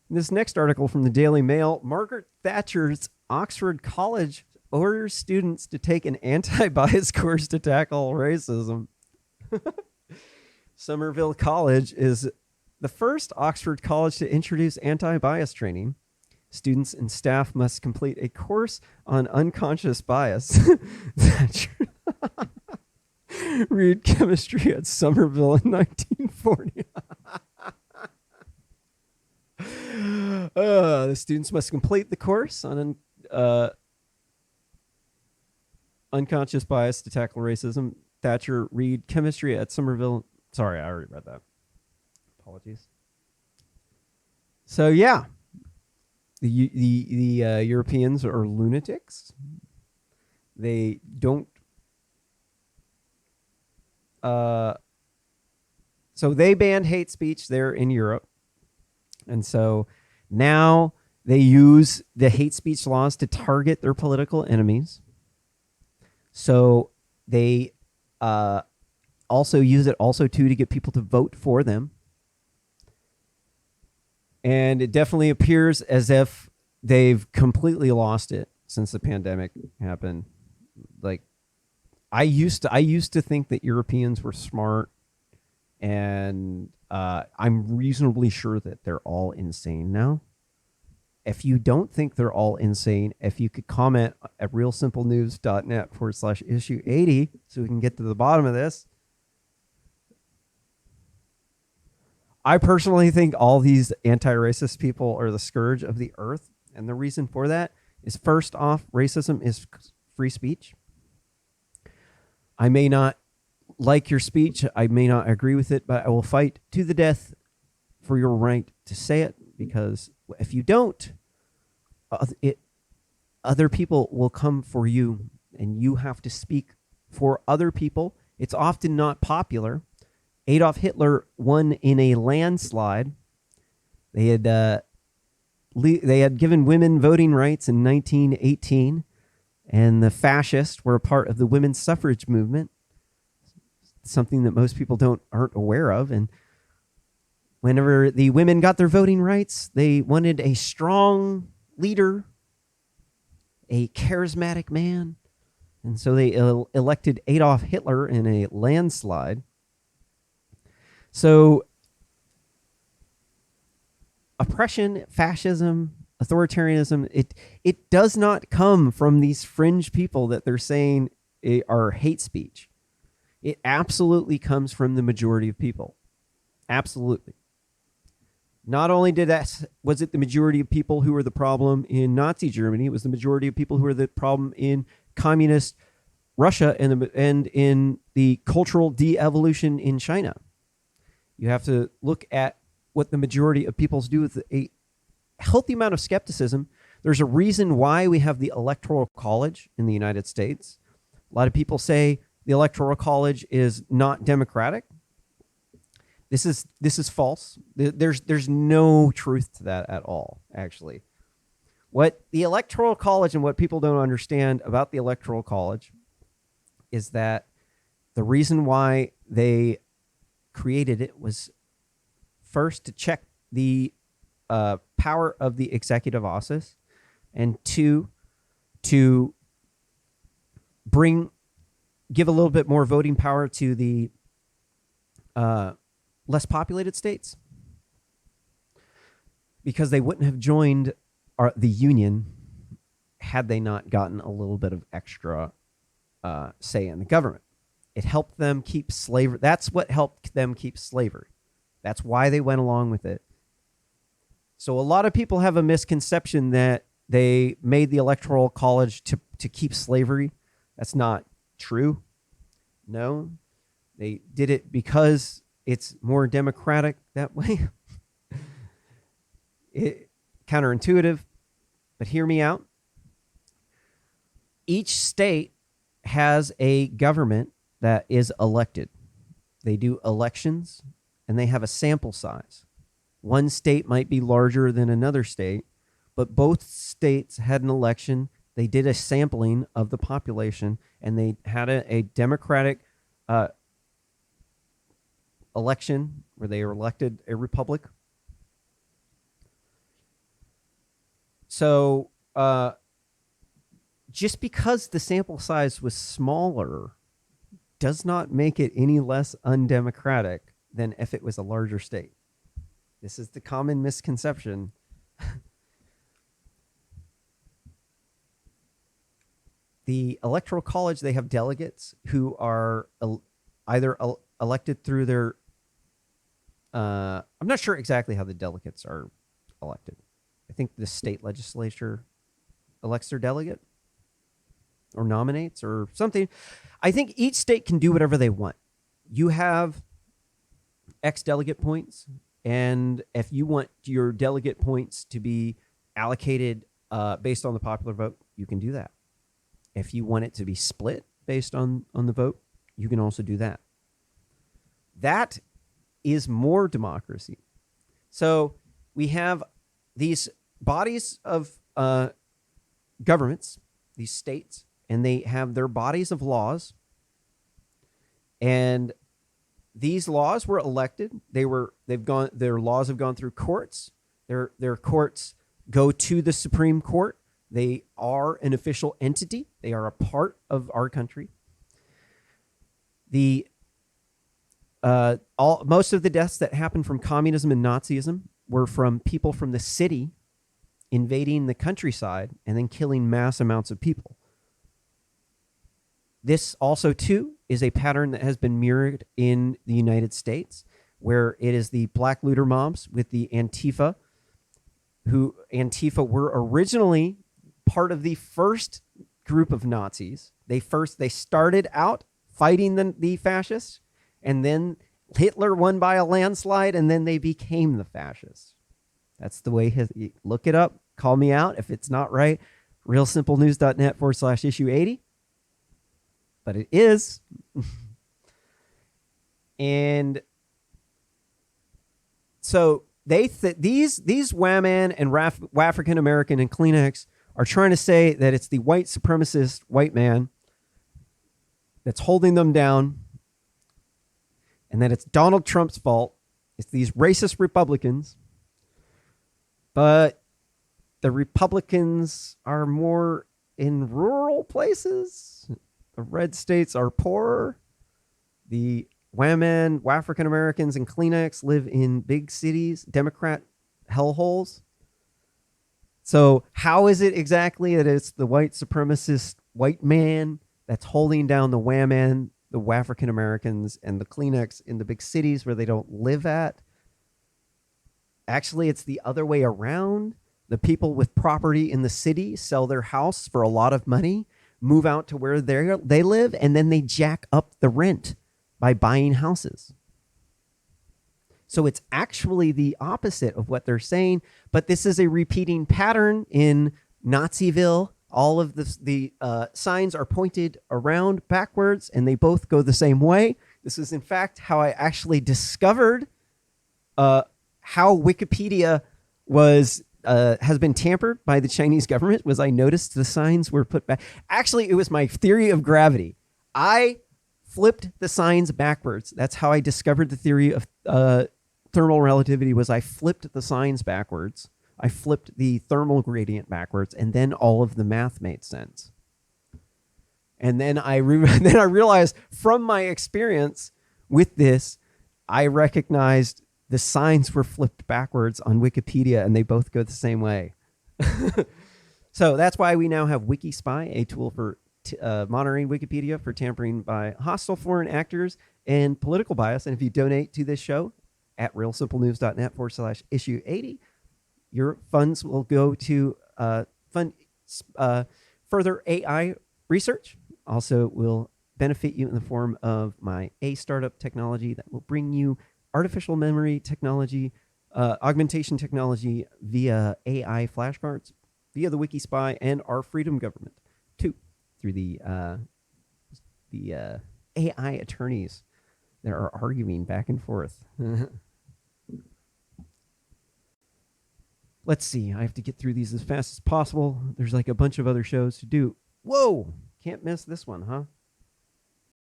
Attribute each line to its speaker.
Speaker 1: In this next article from the Daily Mail, Margaret Thatcher's Oxford College orders students to take an anti-bias course to tackle racism. Somerville College is the first Oxford college to introduce anti-bias training. Students and staff must complete a course on unconscious bias. Thatcher read chemistry at Somerville in 1940. The students must complete the course on unconscious bias to tackle racism. Thatcher read chemistry at Somerville. Sorry, I already read that. Apologies. So yeah, the Europeans are lunatics. They don't. So they banned hate speech there in Europe, and so now they use the hate speech laws to target their political enemies. So they also use it to get people to vote for them. And it definitely appears as if they've completely lost it since the pandemic happened. Like, I used to think that Europeans were smart, and I'm reasonably sure that they're all insane now. If you don't think they're all insane, if you could comment at realsimplenews.net/issue 80 so we can get to the bottom of this. I personally think all these anti-racist people are the scourge of the earth. And the reason for that is, first off, racism is free speech. I may not like your speech. I may not agree with it, but I will fight to the death for your right to say it, because if you don't, other people will come for you, and you have to speak for other people. It's often not popular. Adolf Hitler won in a landslide. They had given women voting rights in 1918, and the fascists were a part of the women's suffrage movement, something that most people aren't aware of. And whenever the women got their voting rights, they wanted a strong leader, a charismatic man, and so they elected Adolf Hitler in a landslide. So oppression, fascism, authoritarianism, it does not come from these fringe people that they're saying are hate speech. It absolutely comes from the majority of people. Absolutely. Not only was it the majority of people who were the problem in Nazi Germany, it was the majority of people who were the problem in communist Russia and in the cultural de-evolution in China. You have to look at what the majority of people do with a healthy amount of skepticism. There's a reason why we have the Electoral College in the United States. A lot of people say the Electoral College is not democratic. This is false. There's no truth to that at all, actually. What the Electoral College, and what people don't understand about the Electoral College, is that the reason why they created it was, first, to check the power of the executive office, and two, to give a little bit more voting power to the less populated states, because they wouldn't have joined the Union had they not gotten a little bit of extra say in the government. It helped them keep slavery. That's what helped them keep slavery. That's why they went along with it. So a lot of people have a misconception that they made the Electoral College to keep slavery. That's not true. No, they did it because it's more democratic that way. Counterintuitive, but hear me out. Each state has a government that is elected. They do elections, and they have a sample size. One state might be larger than another state, but both states had an election. They did a sampling of the population, and they had a democratic election where they elected a republic. So just because the sample size was smaller does not make it any less undemocratic than if it was a larger state. This is the common misconception. The Electoral College, they have delegates who are either elected through their... I'm not sure exactly how the delegates are elected. I think the state legislature elects their delegate or nominates or something. I think each state can do whatever they want. You have X delegate points, and if you want your delegate points to be allocated based on the popular vote, you can do that. If you want it to be split based on the vote, you can also do that. That is more democracy. So we have these bodies of governments, these states, and they have their bodies of laws. And these laws were elected. Their laws have gone through courts. Their courts go to the Supreme Court. They are an official entity. They are a part of our country. Most of the deaths that happened from communism and Nazism were from people from the city invading the countryside and then killing mass amounts of people. This also, too, is a pattern that has been mirrored in the United States, where it is the black looter mobs with the Antifa, Antifa were originally part of the first group of Nazis. They started out fighting the fascists, and then Hitler won by a landslide, and then they became the fascists. That's the way look it up. Call me out if it's not right. realsimplenews.net/issue 80. But it is. And so these Wham-Man and African American and Kleenex are trying to say that it's the white supremacist white man that's holding them down, and that it's Donald Trump's fault. It's these racist Republicans. But the Republicans are more in rural places. The red states are poorer. The Wham-Man, African Americans, and Kleenex live in big cities, Democrat hellholes. So how is it exactly that it's the white supremacist white man that's holding down the Wham-Man, the African Americans, and the Kleenex in the big cities where they don't live at? Actually, it's the other way around. The people with property in the city sell their house for a lot of money, move out to where they live, and then they jack up the rent by buying houses. So it's actually the opposite of what they're saying, but this is a repeating pattern in Naziville. All of the signs are pointed around backwards, and they both go the same way. This is, in fact, how I actually discovered how Wikipedia has been tampered by the Chinese government. Was I noticed the signs were put back. Actually, it was my theory of gravity. I flipped the signs backwards. That's how I discovered the theory of thermal relativity. Was I flipped the signs backwards. I flipped the thermal gradient backwards, and then all of the math made sense. And then I realized from my experience with this, I recognized the signs were flipped backwards on Wikipedia, and they both go the same way. So that's why we now have WikiSpy, a tool for monitoring Wikipedia for tampering by hostile foreign actors and political bias. And if you donate to this show at realsimplenews.net/issue 80, your funds will go to fund further AI research. Also will benefit you in the form of my A startup technology that will bring you artificial memory technology, augmentation technology via AI flashcards, via the WikiSpy and our freedom government, too, through the AI attorneys that are arguing back and forth. Let's see. I have to get through these as fast as possible. There's like a bunch of other shows to do. Whoa! Can't miss this one, huh?